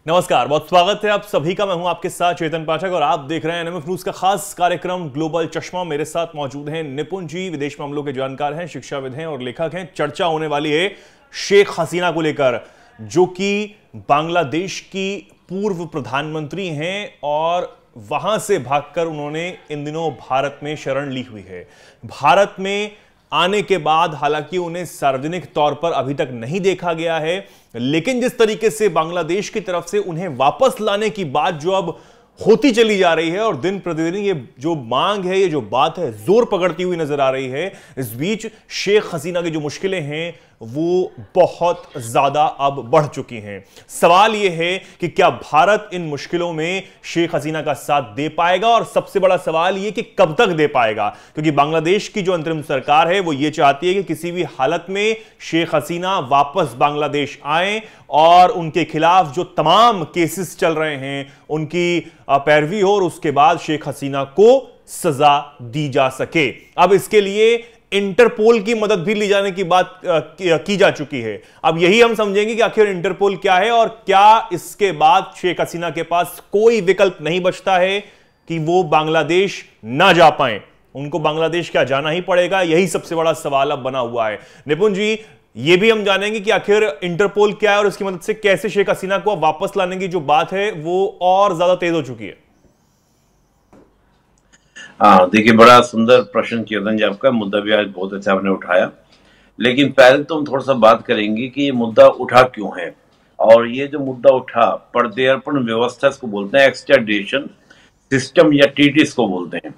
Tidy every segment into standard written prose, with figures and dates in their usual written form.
नमस्कार, बहुत स्वागत है आप सभी का। मैं हूं आपके साथ चेतन पाठक और आप देख रहे हैं एनएमएफ न्यूज का खास कार्यक्रम ग्लोबल चश्मा। मेरे साथ मौजूद हैं निपुण जी, विदेश मामलों के जानकार हैं, शिक्षाविद हैं और लेखक हैं। चर्चा होने वाली है शेख हसीना को लेकर, जो कि बांग्लादेश की पूर्व प्रधानमंत्री हैं और वहां से भागकर उन्होंने इन दिनों भारत में शरण ली हुई है। भारत में आने के बाद हालांकि उन्हें सार्वजनिक तौर पर अभी तक नहीं देखा गया है, लेकिन जिस तरीके से बांग्लादेश की तरफ से उन्हें वापस लाने की बात जो अब होती चली जा रही है और दिन प्रतिदिन ये जो मांग है, ये जो बात है, जोर पकड़ती हुई नजर आ रही है। इस बीच शेख हसीना की जो मुश्किलें हैं वो बहुत ज्यादा अब बढ़ चुकी हैं। सवाल यह है कि क्या भारत इन मुश्किलों में शेख हसीना का साथ दे पाएगा, और सबसे बड़ा सवाल यह कि कब तक दे पाएगा, क्योंकि बांग्लादेश की जो अंतरिम सरकार है वो ये चाहती है कि किसी भी हालत में शेख हसीना वापस बांग्लादेश आए और उनके खिलाफ जो तमाम केसेस चल रहे हैं उनकी पैरवी हो और उसके बाद शेख हसीना को सजा दी जा सके। अब इसके लिए इंटरपोल की मदद भी ली जाने की बात की जा चुकी है। अब यही हम समझेंगे कि आखिर इंटरपोल क्या है और क्या इसके बाद शेख हसीना के पास कोई विकल्प नहीं बचता है कि वो बांग्लादेश ना जा पाए, उनको बांग्लादेश क्या जाना ही पड़ेगा। यही सबसे बड़ा सवाल अब बना हुआ है। निपुण जी, ये भी हम जानेंगे कि आखिर इंटरपोल क्या है और इसकी मदद से कैसे शेख हसीना को वापस लाने की जो बात है वो और ज्यादा तेज हो चुकी है। हाँ, देखिए, बड़ा सुंदर प्रश्न चेतन जी आपका। मुद्दा भी आज बहुत अच्छा आपने उठाया, लेकिन पहले तो हम थोड़ा सा बात करेंगे कि ये मुद्दा उठा क्यों है। और ये जो मुद्दा उठा, प्रत्यर्पण व्यवस्था इसको बोलते हैं, एक्सट्राडिशन सिस्टम या ट्रीटी इसको बोलते हैं।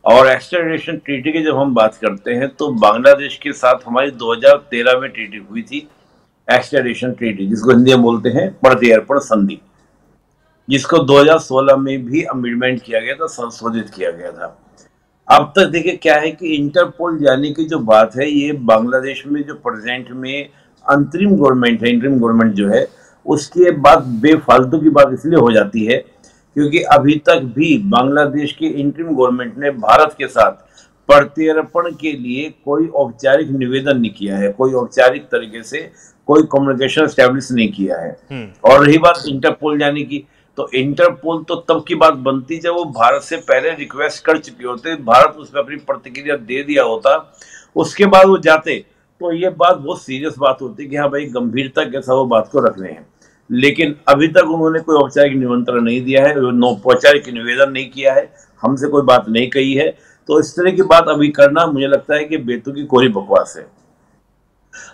और एक्सट्राडिशन ट्रीटी की जब हम बात करते हैं तो बांग्लादेश के साथ हमारी 2013 में ट्रीटी हुई थी, एक्सट्राडिशन ट्रीटी, जिसको हिंदी में बोलते हैं प्रत्यर्पण संधि, जिसको 2016 में भी अमेंडमेंट किया गया था, संशोधित किया गया था। अब तक देखिए क्या है कि इंटरपोल जाने की जो बात है, ये बांग्लादेश में जो प्रेजेंट में अंतरिम गवर्नमेंट है, इंटरिम गवर्नमेंट जो है, उसके बाद बेफालतू की बात इसलिए हो जाती है क्योंकि अभी तक भी बांग्लादेश के इंटरिम गवर्नमेंट ने भारत के साथ प्रत्यर्पण के लिए कोई औपचारिक निवेदन नहीं किया है, कोई औपचारिक तरीके से कोई कम्युनिकेशन एस्टेब्लिश नहीं किया है। और रही बात इंटरपोल जाने की, तो इंटरपोल तो तब की बात बनती जब वो भारत से पहले रिक्वेस्ट कर चुके होते, भारत उस पर अपनी प्रतिक्रिया दे दिया होता, उसके बाद वो जाते, तो ये बात बहुत सीरियस बात होती कि हाँ भाई, गंभीरता के साथ वो बात को रख रहे हैं। लेकिन अभी तक उन्होंने कोई औपचारिक निमंत्रण नहीं दिया है, औपचारिक निवेदन नहीं किया है, हमसे कोई बात नहीं कही है, तो इस तरह की बात अभी करना मुझे लगता है कि बेतुकी कोई बकवास है।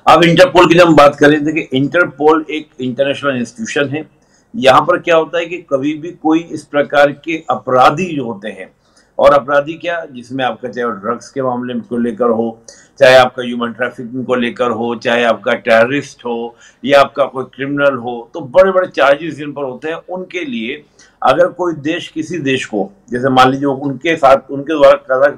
अब इंटरपोल की जब हम बात करें, देखिए इंटरपोल एक इंटरनेशनल इंस्टीट्यूशन है। यहाँ पर क्या होता है कि कभी भी कोई इस प्रकार के अपराधी जो होते हैं, और अपराधी क्या, जिसमें आपका चाहे ड्रग्स के मामले को लेकर हो, चाहे आपका ह्यूमन ट्रैफिकिंग को लेकर हो, चाहे आपका टेररिस्ट हो या आपका कोई क्रिमिनल हो, तो बड़े बड़े चार्जेस जिन पर होते हैं, उनके लिए अगर कोई देश किसी देश को, जैसे मान लीजिए उनके साथ उनके द्वारा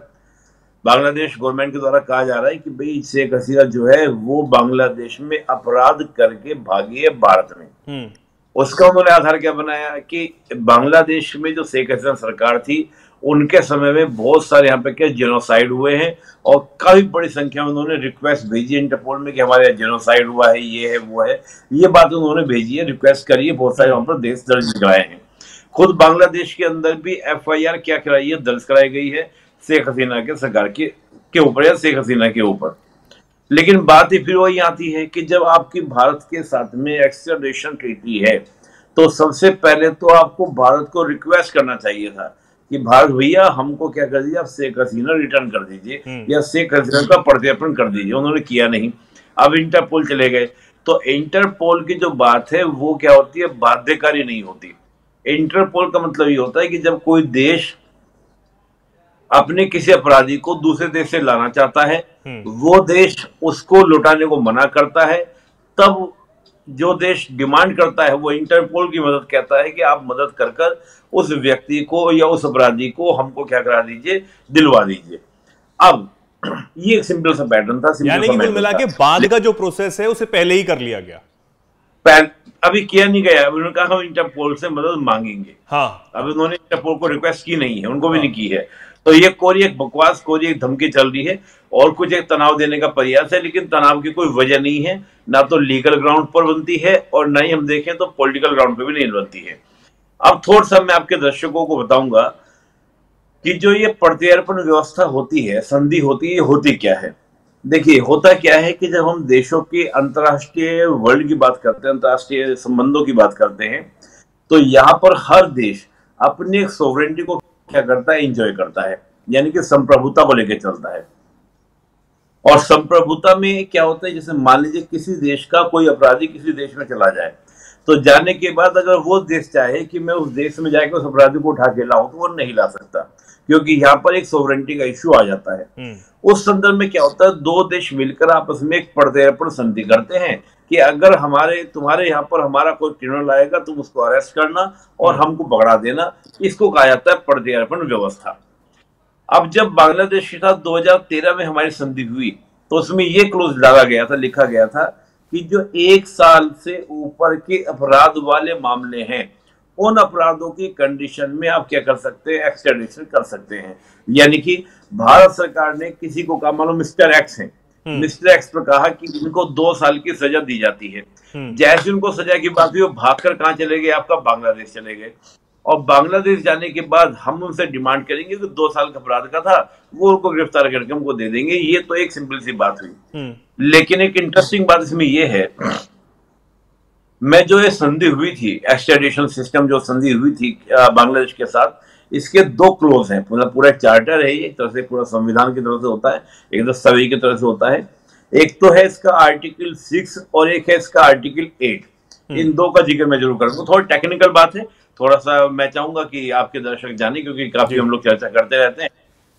बांग्लादेश गवर्नमेंट के द्वारा कहा जा रहा है कि भाई शेख हसीना जो है वो बांग्लादेश में अपराध करके भागी है भारत में, उसका उन्होंने आधार क्या बनाया कि बांग्लादेश में जो शेख हसीना सरकार थी उनके समय में बहुत सारे यहाँ पे क्या जेनोसाइड हुए हैं, और काफी बड़ी संख्या में उन्होंने रिक्वेस्ट भेजी है इंटरपोल में कि हमारे यहाँ जेनोसाइड हुआ है, ये है, वो है, ये बात उन्होंने भेजी है, रिक्वेस्ट करी है, बहुत सारे वहां पर देश दर्ज कराए हैं। खुद बांग्लादेश के अंदर भी FIR क्या कराई है, दर्ज कराई गई है शेख हसीना के सरकार के ऊपर या शेख हसीना के ऊपर। लेकिन बात ही फिर वही आती है कि जब आपकी भारत के साथ में एक्सट्राडिशन ट्रीटी है, तो सबसे पहले तो आपको भारत को रिक्वेस्ट करना चाहिए था कि भारत भैया हमको क्या कर दीजिए, आप शेख हसीना रिटर्न कर दीजिए या शेख हसीना का प्रत्यर्पण कर दीजिए। उन्होंने किया नहीं। अब इंटरपोल चले गए, तो इंटरपोल की जो बात है वो क्या होती है, बाध्यकारी नहीं होती। इंटरपोल का मतलब ये होता है कि जब कोई देश अपने किसी अपराधी को दूसरे देश से लाना चाहता है, वो देश उसको लौटाने को मना करता है, तब जो देश डिमांड करता है वो इंटरपोल की मदद कहता है कि आप मदद कर कर उस व्यक्ति को या उस अपराधी को हमको क्या करा दीजिए, दिलवा दीजिए। अब ये एक सिंपल सा पैटर्न था, यानी कि कुल मिला के बाद का जो प्रोसेस है उसे पहले ही कर लिया गया, अभी किया नहीं गया। उन्होंने कहा हम इंटरपोल से मदद मांगेंगे। हाँ, अभी उन्होंने इंटरपोल को रिक्वेस्ट की नहीं है, उनको भी नहीं की है। तो ये कोरी एक बकवास, कोरी एक धमकी चल रही है और कुछ एक तनाव देने का प्रयास है, लेकिन तनाव की कोई वजह नहीं है, ना तो लीगल ग्राउंड पर बनती है और ना ही हम देखें तो पॉलिटिकल ग्राउंड पर भी नहीं बनती है। अब थोड़ा सा मैं आपके दर्शकों को बताऊंगा कि जो ये प्रत्यर्पण व्यवस्था होती है, संधि होती है, ये होती क्या है। देखिए होता क्या है कि जब हम देशों की अंतर्राष्ट्रीय वर्ल्ड की बात करते हैं, अंतर्राष्ट्रीय संबंधों की बात करते हैं, तो यहाँ पर हर देश अपनी सोवरेनिटी को क्या करता है, एंजॉय करता है, यानी कि संप्रभुता को लेकर चलता है। और संप्रभुता में क्या होता है, जैसे मान लीजिए किसी देश का कोई अपराधी किसी देश में चला जाए, तो जाने के बाद अगर वो देश चाहे कि मैं उस देश में जाकर उस अपराधी को उठा के लाऊं, तो वो नहीं ला सकता, क्योंकि यहाँ पर एक सोवरेनिटी का इश्यू आ जाता है। उस संदर्भ में क्या होता है, दो देश मिलकर आपस में एक प्रत्यर्पण संधि करते हैं कि अगर तुम्हारे यहाँ पर हमारा कोई क्रिमिनल आएगा, तुम उसको अरेस्ट करना और हमको पकड़ा देना। इसको कहा जाता है प्रत्यर्पण व्यवस्था। अब जब बांग्लादेश के साथ 2013 में हमारी संधि हुई, तो उसमें ये क्लोज डाला गया था, लिखा गया था कि जो 1 साल से ऊपर के अपराध वाले मामले हैं, उन अपराधों की कंडीशन में आप क्या कर सकते हैं, एक्सट्राडिशन कर सकते हैं। यानी कि भारत सरकार ने किसी को कहा, मान लो मिस्टर एक्स है, मिस्टर एक्स पर कहा कि इनको 2 साल की सजा दी जाती है। जैसे उनको सजा की बात हुई, वो भागकर कहां चले गए, आपका बांग्लादेश चले गए। और बांग्लादेश जाने के बाद हम उनसे डिमांड करेंगे कि 2 साल का अपराध का था, वो उनको गिरफ्तार करके हमको दे देंगे। ये तो एक सिंपल सी बात हुई। लेकिन एक इंटरेस्टिंग बात इसमें यह है, मैं जो ये संधि हुई थी, एक्सट्राडिशन सिस्टम जो संधि हुई थी बांग्लादेश के साथ, इसके 2 क्लोज हैं। पूरा चार्टर है, एक तरह से पूरा संविधान की तरफ से होता है, एक तरह सभी की तरफ से होता है। एक तो है इसका आर्टिकल 6 और एक है इसका आर्टिकल 8। इन 2 का जिक्र मैं जरूर करूंगा। थोड़ा टेक्निकल बात है, थोड़ा सा मैं चाहूंगा कि आपके दर्शक जाने, क्योंकि काफी हम लोग चर्चा करते रहते हैं।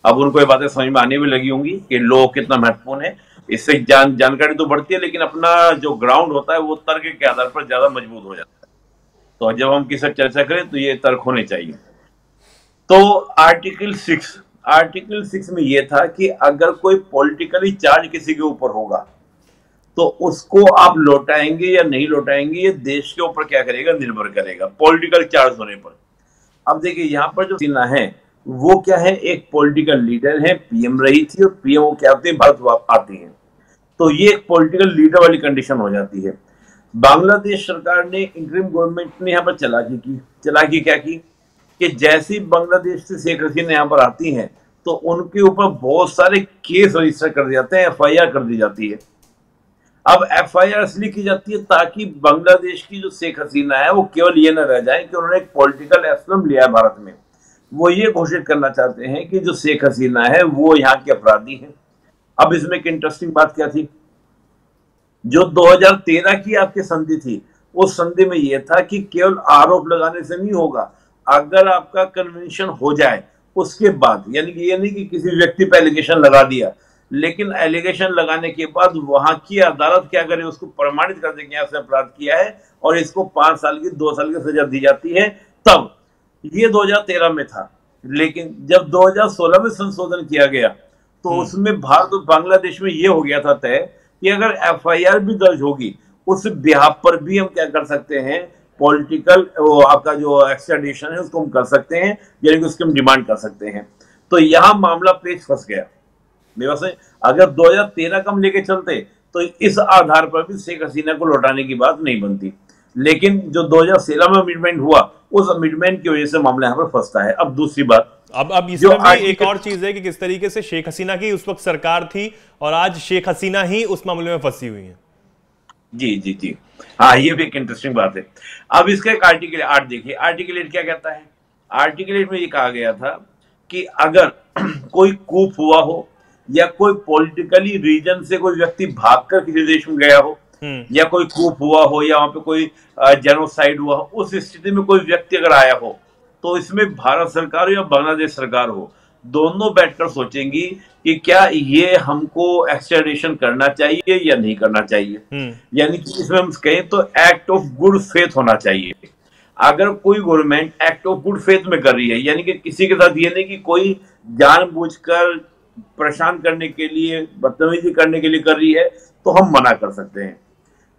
अब उनको ये बातें समझ में आने भी लगी होंगी कि लॉ कितना महत्वपूर्ण है। इससे जानकारी तो बढ़ती है, लेकिन अपना जो ग्राउंड होता है वो तर्क के आधार पर ज्यादा मजबूत हो जाता है। तो जब हम किसी चर्चा करें तो ये तर्क होने चाहिए। तो आर्टिकल 6 में ये था कि अगर कोई पॉलिटिकली चार्ज किसी के ऊपर होगा, तो उसको आप लौटाएंगे या नहीं लौटाएंगे, ये देश के ऊपर क्या करेगा, निर्भर करेगा, पॉलिटिकल चार्ज होने पर। अब देखिए यहाँ पर जो सीना है वो क्या है, एक पॉलिटिकल लीडर है, पीएम रही थी, और पीएम वो क्या होती है, भारत आती है। तो ये एक पॉलिटिकल लीडर वाली कंडीशन हो जाती है। बांग्लादेश सरकार ने, इंटरिम गवर्नमेंट ने यहाँ पर चालाकी क्या की कि जैसी बांग्लादेश से शेख हसीना यहाँ पर आती हैं, तो उनके ऊपर बहुत सारे केस रजिस्टर कर दिए जाते हैं, एफआईआर कर दी जाती है। अब एफआईआर इसलिए की जाती है ताकि बांग्लादेश की जो शेख हसीना है वो केवल ये न रह जाए कि उन्होंने एक पॉलिटिकल एस्लम लिया है भारत में। वो ये घोषित करना चाहते हैं कि जो शेख हसीना है वो यहाँ के अपराधी है। अब इसमें एक इंटरेस्टिंग बात क्या थी, जो 2013 की आपकी संधि थी, उस संधि में यह था कि केवल आरोप लगाने से नहीं होगा, अगर आपका कन्वेंशन हो जाए उसके बाद, यानी कि ये नहीं कि किसी व्यक्ति पर एलिगेशन लगा दिया, लेकिन एलिगेशन लगाने के बाद वहां की अदालत क्या करे, उसको प्रमाणित कर दे कि उसने अपराध किया है और इसको 5 साल की 2 साल की सजा दी जाती है। तब ये 2013 में था, लेकिन जब 2016 में संशोधन किया गया तो उसमें भारत और बांग्लादेश में ये हो गया था तय कि अगर एफआईआर भी दर्ज होगी, उस बिहाफ पर भी हम क्या कर सकते हैं, पॉलिटिकल आपका जो एक्सट्राडिशन है उसको हम कर सकते हैं, यानी कि उसकी हम डिमांड कर सकते हैं। तो यहां मामला पेच फंस गया। वैसे अगर 2013 का हम लेके चलते तो इस आधार पर भी शेख हसीना को लौटाने की बात नहीं बनती, लेकिन जो 2016 में अमेंडमेंट हुआ, उस अमेंडमेंट की वजह से मामला यहाँ पर फंसता है। अब दूसरी बात, अब इसमें भी एक और चीज है कि किस तरीके से शेख हसीना की उस वक्त सरकार थी और आज शेख हसीना ही उस मामले में फंसी हुई है। जी, हाँ, ये भी एक इंटरेस्टिंग बात है। अब इसका एक आर्टिकल 8 देखिए, आर्टिकल 8 क्या कहता है। आर्टिकल 8 में ये कहा गया था कि अगर कोई कूप हुआ हो या कोई पॉलिटिकली रीजन से कोई व्यक्ति भागकर किसी देश में गया हो, या कोई कूप हुआ हो, या वहां पे कोई जेनोसाइड हुआ हो, उस स्थिति में कोई व्यक्ति अगर आया हो, तो इसमें भारत सरकार हो या बांग्लादेश सरकार हो, दोनों बैठकर सोचेंगी कि क्या ये हमको एक्सट्राडिशन करना चाहिए या नहीं करना चाहिए। यानी कि इसमें हम कहें तो एक्ट ऑफ गुड फेथ होना चाहिए। अगर कोई government act of good faith में कर रही है, यानी कि किसी के साथ ये नहीं कि कोई जानबूझकर परेशान करने के लिए, बदतमीजी करने के लिए कर रही है, तो हम मना कर सकते हैं।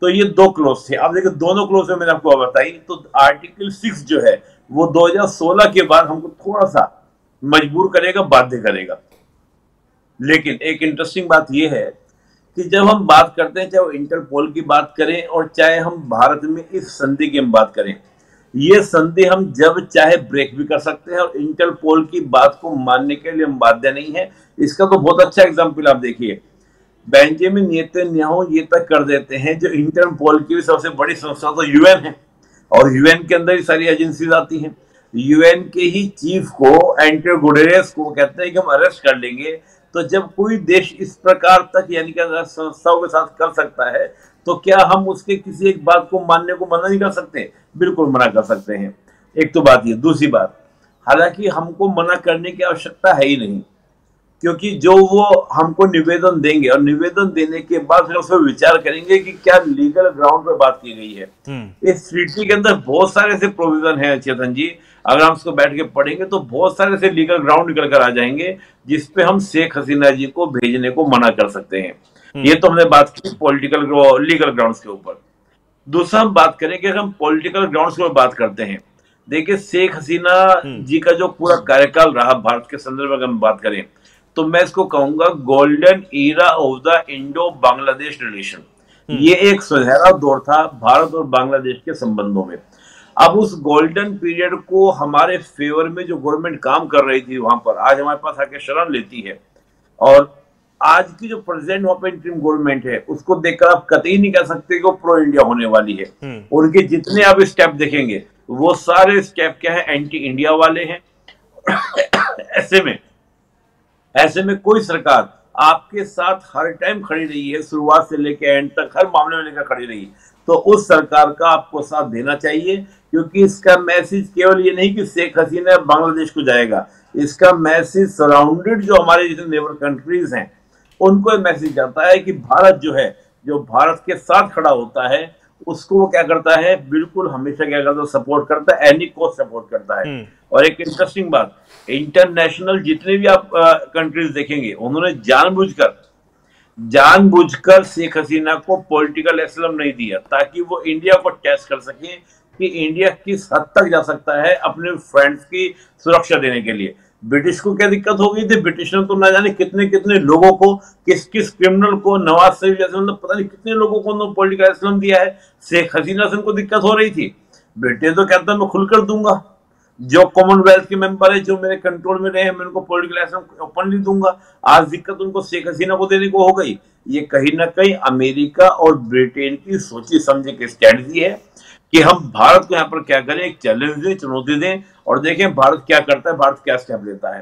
तो ये 2 क्लोज थे। अब देखिए दोनों क्लोज में मैंने आपको बताई, तो आर्टिकल 6 जो है वो 2016 के बाद हमको थोड़ा सा मजबूर करेगा, बाध्य करेगा। लेकिन एक इंटरेस्टिंग बात यह है कि जब हम बात करते हैं, चाहे वो इंटरपोल की बात करें और चाहे हम भारत में इस संधि की हम बात करें, ये संधि हम जब चाहे ब्रेक भी कर सकते हैं और इंटरपोल की बात को मानने के लिए हम बाध्य नहीं है। इसका तो बहुत अच्छा एग्जाम्पल आप देखिए, बेंजामिन नेतन्याहू ये तक कर देते हैं, जो इंटरपोल की भी सबसे बड़ी संस्था तो यूएन है और यूएन के अंदर ही सारी एजेंसीज आती हैं। यूएन के ही चीफ को, एंटोनियो गुटेरेस को कहते हैं कि हम अरेस्ट कर लेंगे। तो जब कोई देश इस प्रकार तक यानी कि संस्थाओं के साथ कर सकता है, तो क्या हम उसके किसी एक बात को मानने को मना नहीं कर सकते? बिल्कुल मना कर सकते हैं। एक तो बात ये। दूसरी बात, हालांकि हमको मना करने की आवश्यकता है ही नहीं, क्योंकि जो वो हमको निवेदन देंगे और निवेदन देने के बाद फिर उस पर विचार करेंगे कि क्या लीगल ग्राउंड पे बात की गई है। इस ट्रीटी के अंदर बहुत सारे ऐसे प्रोविजन है चेतन जी, अगर हम उसको बैठ के पढ़ेंगे तो बहुत सारे ऐसे लीगल ग्राउंड निकल कर आ जाएंगे जिसपे हम शेख हसीना जी को भेजने को मना कर सकते हैं। ये तो हमने बात की पॉलिटिकल लीगल ग्राउंड्स के ऊपर। दूसरा हम बात करेंगे, अगर हम पॉलिटिकल ग्राउंड्स के ऊपर बात करते हैं, देखिए शेख हसीना जी का जो पूरा कार्यकाल रहा भारत के संदर्भ में अगर हम बात करें, तो मैं इसको कहूंगा golden era of the Indo Bangladesh relation. ये एक सुनहरा दौर था भारत और बांग्लादेश के संबंधों में। अब उस गोल्डन पीरियड को हमारे फेवर में जो गवर्नमेंट काम कर रही थी वहां पर, आज हमारे पास आके शरण लेती है। और आज की जो प्रेसिडेंट वहां पर इंटरिम गवर्नमेंट है, उसको देखकर आप कतई नहीं कह सकते कि वो प्रो इंडिया होने वाली है। उनके जितने आप स्टेप देखेंगे वो सारे स्टेप क्या है, एंटी इंडिया वाले हैं। ऐसे में कोई सरकार आपके साथ हर टाइम खड़ी रही है, शुरुआत से लेकर एंड तक हर मामले में लेकर खड़ी रही, तो उस सरकार का आपको साथ देना चाहिए। क्योंकि इसका मैसेज केवल ये नहीं कि शेख हसीना बांग्लादेश को जाएगा, इसका मैसेज सराउंडेड जो हमारे जैसे नेबर कंट्रीज हैं उनको मैसेज जाता है कि भारत जो है, जो भारत के साथ खड़ा होता है, उसको वो क्या करता है, बिल्कुल हमेशा क्या करता है, सपोर्ट करता है, एनी कॉस्ट सपोर्ट करता है। और एक इंटरेस्टिंग बात, इंटरनेशनल जितने भी आप कंट्रीज देखेंगे, उन्होंने जानबूझकर शेख हसीना को पॉलिटिकल एसिलम नहीं दिया ताकि वो इंडिया को टेस्ट कर सके कि इंडिया किस हद तक जा सकता है अपने फ्रेंड्स की सुरक्षा देने के लिए। ब्रिटिश को क्या दिक्कत हो गई थी, ब्रिटिश ने तो ना जाने कितने कितने लोगों को, किस किस क्रिमिनल को, नवाज शरीफ जैसे मतलब पता नहीं कितने लोगों को उन्होंने पॉलिटिकल एसिलम दिया है। शेख हसीना से उनको दिक्कत हो रही थी। ब्रिटेन तो कहता है मैं खुलकर दूंगा, जो कॉमनवेल्थ के मेंबर है, जो मेरे कंट्रोल में रहे, मैं उनको पॉलिटिकल एसिलम ओपनली दूंगा। आज दिक्कत उनको शेख हसीना को देने को हो गई। ये कहीं ना कहीं अमेरिका और ब्रिटेन की सोची समझे की स्ट्रेटजी है कि हम भारत को यहाँ पर क्या करें, एक चैलेंज दें, चुनौती दें और देखें भारत क्या करता है, भारत क्या स्टेप लेता है।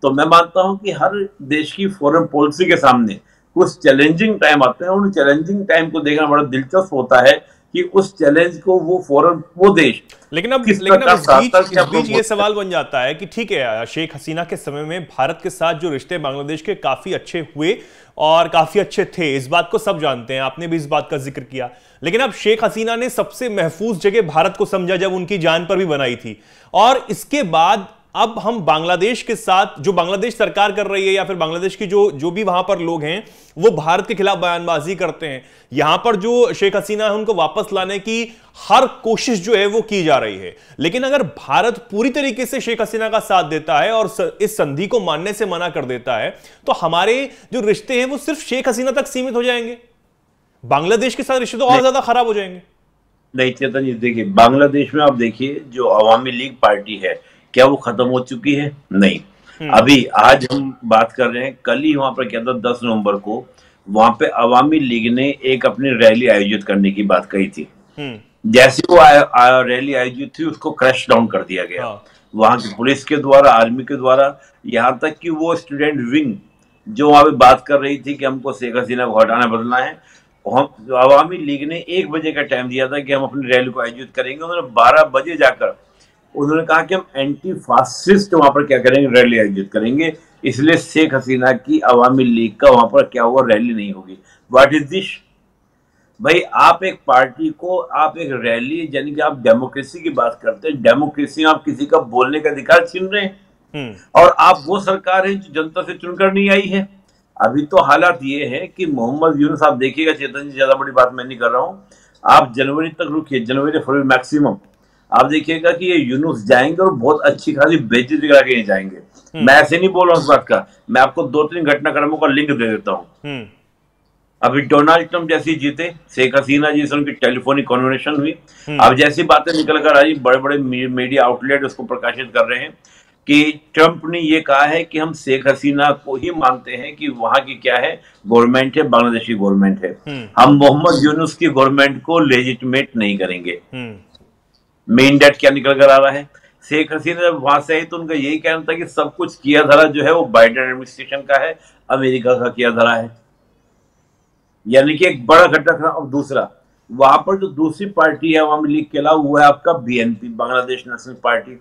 तो मैं मानता हूं कि हर देश की फॉरेन पॉलिसी के सामने कुछ चैलेंजिंग टाइम आते हैं। उन चैलेंजिंग टाइम को देखना बड़ा दिलचस्प होता है कि उस चैलेंज को वो देश, लेकिन अब इस बीच ये सवाल बन जाता है कि ठीक है, शेख हसीना के समय में भारत के साथ जो रिश्ते बांग्लादेश के काफी अच्छे हुए और काफी अच्छे थे, इस बात को सब जानते हैं, आपने भी इस बात का जिक्र किया। लेकिन अब शेख हसीना ने सबसे महफूज जगह भारत को समझा जब उनकी जान पर भी बनाई थी, और इसके बाद अब हम बांग्लादेश के साथ जो बांग्लादेश सरकार कर रही है या फिर बांग्लादेश की जो भी वहां पर लोग हैं वो भारत के खिलाफ बयानबाजी करते हैं। यहां पर जो शेख हसीना है उनको वापस लाने की हर कोशिश जो है वो की जा रही है। लेकिन अगर भारत पूरी तरीके से शेख हसीना का साथ देता है और इस संधि को मानने से मना कर देता है, तो हमारे जो रिश्ते हैं वो सिर्फ शेख हसीना तक सीमित हो जाएंगे, बांग्लादेश के साथ रिश्ते तो और ज्यादा खराब हो जाएंगे। नहीं चेतन जी, देखिए बांग्लादेश में आप देखिए जो अवामी लीग पार्टी है, क्या वो खत्म हो चुकी है? नहीं। अभी आज हम बात कर रहे हैं, कल ही वहां पर क्या था, 10 नवंबर को वहां पे अवामी लीग ने एक अपनी रैली आयोजित करने की बात कही थी। जैसे वो रैली आयोजित थी, उसको क्रैश डाउन कर दिया गया वहां की पुलिस के द्वारा, आर्मी के द्वारा। यहां तक कि वो स्टूडेंट विंग जो वहां पे बात कर रही थी कि हमको शेख हसीना को हटाना बदलना है, अवामी लीग ने 1 बजे का टाइम दिया था कि हम अपनी रैली को आयोजित करेंगे। उन्होंने 12 बजे जाकर उन्होंने कहा कि हम एंटी फासिस्ट वहां पर क्या करेंगे, रैली आयोजित करेंगे। इसलिए शेख हसीना की अवामी लीग का वहां पर क्या हुआ, रैली नहीं होगी। व्हाट इज दिस भाई? आप एक पार्टी को, आप एक रैली, यानी कि आप डेमोक्रेसी की बात करते हैं, डेमोक्रेसी में आप किसी का बोलने का अधिकार छीन रहे हैं। और आप वो सरकार है जो जनता से चुनकर नहीं आई है। अभी तो हालात ये है कि मोहम्मद यूनुस, आप देखिएगा चेतन जी, ज्यादा बड़ी बात मैं नहीं कर रहा हूं, आप जनवरी तक रुकिए, जनवरी फरवरी मैक्सिमम, आप देखिएगा कि ये यूनुस जाएंगे और बहुत अच्छी खासी बेइज्जती करा के जाएंगे। मैं ऐसे नहीं बोल रहा हूँ इस बात का, मैं आपको 2-3 घटनाक्रमों का लिंक दे देता हूँ। अभी डोनाल्ड ट्रंप जैसी जीते, शेख हसीना जी से उनकी टेलीफोनिक कन्वर्सेशन हुई, अब जैसी बातें निकल कर आई, बड़े बड़े मीडिया आउटलेट उसको प्रकाशित कर रहे हैं कि ट्रंप ने ये कहा है कि हम शेख हसीना को ही मानते हैं कि वहां की क्या है गवर्नमेंट है, बांग्लादेशी गवर्नमेंट है, हम मोहम्मद यूनुस की गवर्नमेंट को लेजिटिमेट नहीं करेंगे। मेन डेट क्या निकल कर आ रहा है, शेख हसीना जब वहां से आई तो उनका यही कहना था कि सब कुछ किया धरा जो है वो बाइडेन एडमिनिस्ट्रेशन का है, अमेरिका का किया धरा है, यानी कि एक बड़ा घटना। और दूसरा, वहां पर जो दूसरी पार्टी है अवामी लीग के अलावा वो है आपका बीएनपी, बांग्लादेश नेशनल पार्टी,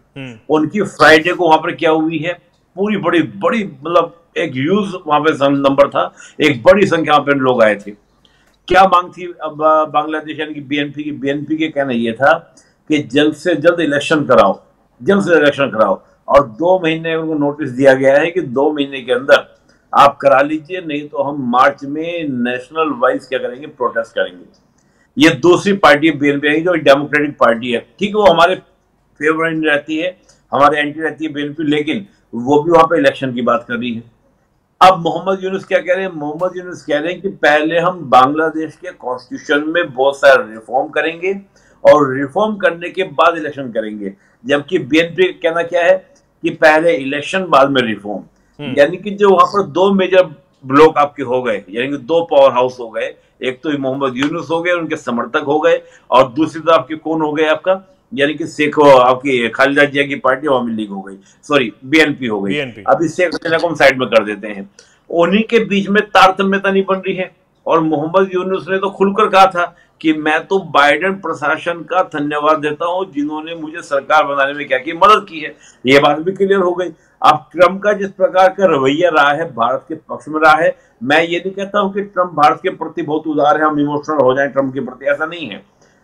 उनकी फ्राइडे को वहां पर क्या हुई है, पूरी बड़ी बड़ी मतलब एक ह्यूज वहां पे नंबर था, एक बड़ी संख्या में लोग आए थे। क्या मांग थी अब बांग्लादेश यानी कि बीएनपी के कहना यह था कि जल्द से जल्द इलेक्शन कराओ, जल्द से इलेक्शन कराओ, और 2 महीने उनको नोटिस दिया गया है कि 2 महीने के अंदर आप करा लीजिए, नहीं तो हम मार्च में नेशनल वाइज क्या करेंगे, प्रोटेस्ट करेंगे। ये दूसरी पार्टी बीएनपी जो डेमोक्रेटिक पार्टी है, ठीक है, वो हमारे फेवर रहती है, हमारे एंटी रहती है बीएनपी, लेकिन वो भी वहां पे इलेक्शन की बात कर रही है। अब मोहम्मद यूनुस क्या कह रहे हैं, मोहम्मद यूनुस कह रहे हैं कि पहले हम बांग्लादेश के कॉन्स्टिट्यूशन में बहुत सारे रिफॉर्म करेंगे और रिफॉर्म करने के बाद इलेक्शन करेंगे, जबकि बीएनपी कहना क्या है कि पहले इलेक्शन बाद में रिफॉर्म। यानी कि जो वहां पर 2 मेजर ब्लॉक आपके हो गए, यानी कि 2 पावर हाउस हो गए, एक तो मोहम्मद यूनुस हो गए, उनके समर्थक हो गए, और दूसरी तरफ आपके कौन हो गए आपका, यानी कि शेख आपकी खालिदा जिया की पार्टी अवामी लीग हो गई, सॉरी बीएनपी हो गई। अब इस शेख हसीना को हम साइड में कर देते हैं, उन्हीं के बीच में तारतम्यता नहीं बन रही है। और मोहम्मद यूनुस ने तो खुलकर कहा था कि मैं तो बाइडेन प्रशासन का धन्यवाद देता हूं जिन्होंने मुझे सरकार बनाने में क्या की, मदद की है, ये बात भी क्लियर हो गई। अब ट्रंप का जिस प्रकार का रवैया रहा है, भारत के पक्ष में रहा है, मैं ये नहीं कहता हूं कि ट्रंप भारत के प्रति बहुत उदार है, हम इमोशनल हो जाएं ट्रंप के प्रति, ऐसा नहीं है,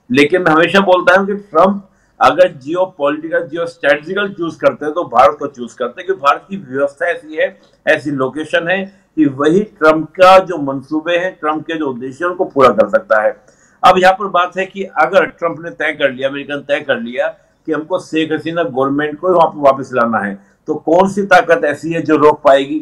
लेकिन मैं हमेशा बोलता हूं कि ट्रंप अगर जियो पॉलिटिकल जियो स्ट्रेटेजिकल चूज करते हैं तो भारत को चूज करते हैं, क्योंकि भारत की व्यवस्था ऐसी है, ऐसी लोकेशन है कि वही ट्रंप का जो मंसूबे हैं, ट्रंप के जो उद्देश्य हैं, उनको पूरा कर सकता है। अब यहाँ पर बात है कि अगर ट्रंप ने तय कर लिया, अमेरिका ने तय कर लिया कि हमको शेख हसीना गवर्नमेंट को वहां पर वापस लाना है, तो कौन सी ताकत ऐसी है जो रोक पाएगी?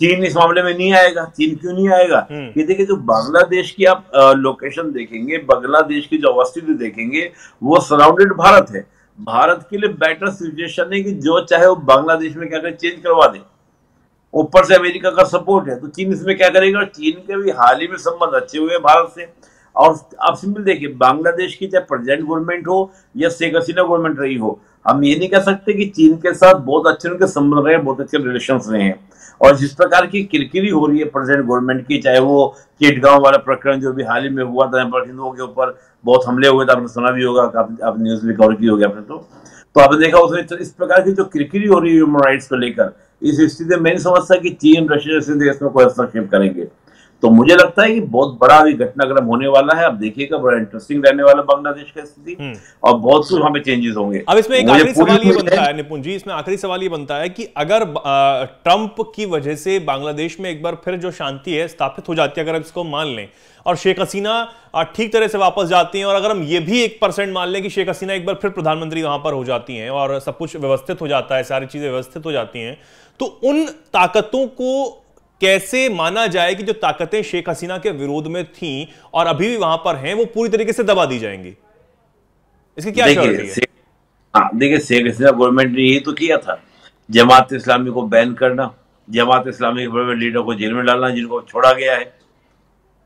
चीन इस मामले में नहीं आएगा। चीन क्यों नहीं आएगा? कि देखिए, जो बांग्लादेश की आप लोकेशन देखेंगे, बांग्लादेश की जो अवस्थिति देखेंगे, वो सराउंडेड भारत है। भारत के लिए बेटर सिचुएशन है कि जो चाहे वो बांग्लादेश में क्या करे, चेंज करवा दे। ऊपर से अमेरिका का सपोर्ट है, तो चीन इसमें क्या करेगा? चीन के भी हाल ही में संबंध अच्छे हुए भारत से। और आप सिंपल देखिए, बांग्लादेश की चाहे प्रेजेंट गवर्नमेंट हो या शेख हसीना गवर्नमेंट रही हो, हम ये नहीं कह सकते कि चीन के साथ बहुत अच्छे उनके संबंध रहे, बहुत अच्छे रिलेशंस रहे हैं। और जिस प्रकार की किरकिरी हो रही है प्रेजेंट गवर्नमेंट की, चाहे वो चिटगांव वाला प्रकरण जो भी हाल ही में हुआ था, हिंदुओं के ऊपर बहुत हमले हुए थे, आपने सुना भी होगा, आप न्यूज भी कवर की होगी आपने, तो आपने देखा उसमें इस प्रकार की जो किरकिरी हो रही है ह्यूमन राइट्स को लेकर, इस स्थिति में मैं नहीं समझता कि चीन रशिया जैसे देश में कोई हस्तक्षेप करेंगे। तो मुझे लगता है कि बहुत बड़ा अभी घटनाक्रम होने वाला है। अब देखिएगा, बड़ा इंटरेस्टिंग रहने वाला बांग्लादेश की स्थिति, और बहुत कुछ वहां पे चेंजेस होंगे। अब इसमें एक आखिरी सवाल ये बनता है निपुण जी, इसमें आखिरी सवाल ये बनता है कि अगर ट्रंप की वजह से बांग्लादेश में एक बार फिर जो शांति है स्थापित हो जाती है, अगर इसको मान लें, और शेख हसीना ठीक तरह से वापस जाती हैं, और अगर हम ये भी 1% मान लें कि शेख हसीना एक बार फिर प्रधानमंत्री वहां पर हो जाती हैं और सब कुछ व्यवस्थित हो जाता है, सारी चीजें व्यवस्थित हो जाती हैं, तो उन ताकतों को कैसे माना जाए कि जो ताकतें शेख हसीना के विरोध में थीं और अभी भी वहां पर हैं, वो पूरी तरीके से दबा दी जाएंगी? इसकी क्या श्योरिटी है? देखिए, शेख हसीना गवर्नमेंट ने यही तो किया था, जमात इस्लामी को बैन करना, जमात इस्लामी के बड़े लीडर को जेल में डालना, जिनको छोड़ा गया है।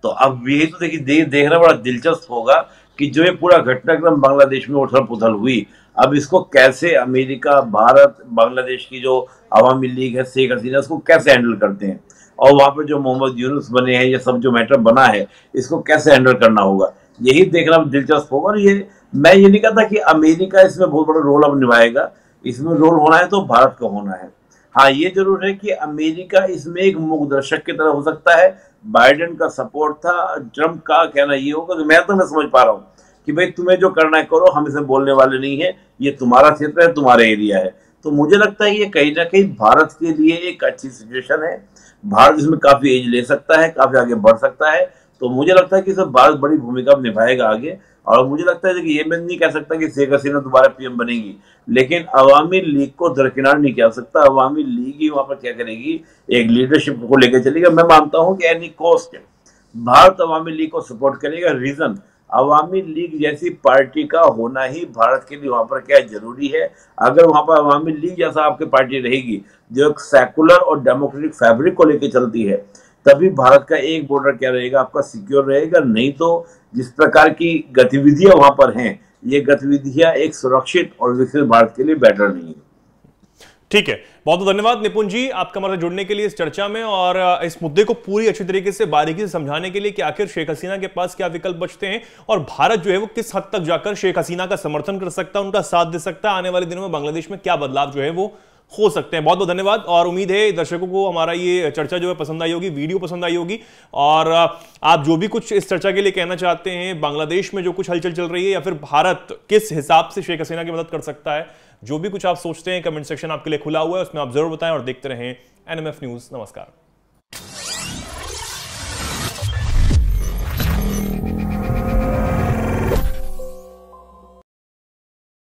तो अब यही तो देखिए, देखना बड़ा दिलचस्प होगा कि जो ये पूरा घटनाक्रम बांग्लादेश में उथल पुथल हुई, अब इसको कैसे अमेरिका, भारत, बांग्लादेश की जो अवामी लीग है, शेख हसीना, इसको कैसे हैंडल करते हैं, और वहां पर जो मोहम्मद यूनुस बने हैं, ये सब जो मैटर बना है, इसको कैसे हैंडल करना होगा, यही देखना दिलचस्प होगा। और ये मैं ये नहीं कहता कि अमेरिका इसमें बहुत बड़ा रोल अब निभाएगा, इसमें रोल होना है तो भारत का होना है। हाँ, ये जरूर है कि अमेरिका इसमें एक मुखदर्शक की तरह हो सकता है। बाइडेन का सपोर्ट था, ट्रंप का कहना ये होगा कि मैं समझ पा रहा हूँ कि भाई तुम्हें जो करना है करो, हम इसे बोलने वाले नहीं है, ये तुम्हारा क्षेत्र है, तुम्हारा एरिया है। तो मुझे लगता है ये कहीं ना कहीं भारत के लिए एक अच्छी सिचुएशन है। भारत इसमें काफी एज ले सकता है, काफी आगे बढ़ सकता है। तो मुझे लगता है कि इसमें भारत बड़ी भूमिका निभाएगा आगे। और मुझे लगता है कि ये मैं नहीं कह सकता कि शेख हसीना दोबारा पीएम बनेगी, लेकिन अवामी लीग को दरकिनार नहीं किया सकता। अवामी लीग ही वहां पर क्या करेगी, एक लीडरशिप को लेकर चलेगा। मैं मानता हूं कि एनी कॉस्ट भारत अवामी लीग को सपोर्ट करेगा। रीजन, अवामी लीग जैसी पार्टी का होना ही भारत के लिए वहां पर क्या जरूरी है। अगर वहां पर अवामी लीग जैसा आपकी पार्टी रहेगी जो एक सेकुलर और डेमोक्रेटिक फैब्रिक को लेकर चलती है, तभी भारत का एक बॉर्डर क्या रहेगा, आपका सिक्योर रहेगा। नहीं तो जिस प्रकार की गतिविधियां वहां पर हैं, ये गतिविधियां एक सुरक्षित और विकसित भारत के लिए बेटर नहीं है। ठीक है, बहुत बहुत धन्यवाद निपुण जी आपका हमारे जुड़ने के लिए इस चर्चा में और इस मुद्दे को पूरी अच्छी तरीके से बारीकी से समझाने के लिए कि आखिर शेख हसीना के पास क्या विकल्प बचते हैं और भारत जो है वो किस हद तक जाकर शेख हसीना का समर्थन कर सकता है, उनका साथ दे सकता है। आने वाले दिनों में बांग्लादेश में क्या बदलाव जो है वो हो सकते हैं। बहुत बहुत धन्यवाद और उम्मीद है दर्शकों को हमारा ये चर्चा जो है पसंद आई होगी, वीडियो पसंद आई होगी और आप जो भी कुछ इस चर्चा के लिए कहना चाहते हैं, बांग्लादेश में जो कुछ हलचल चल रही है या फिर भारत किस हिसाब से शेख हसीना की मदद कर सकता है, जो भी कुछ आप सोचते हैं कमेंट सेक्शन आपके लिए खुला हुआ है, उसमें आप जरूर बताएं और देखते रहें एनएमएफ न्यूज। नमस्कार।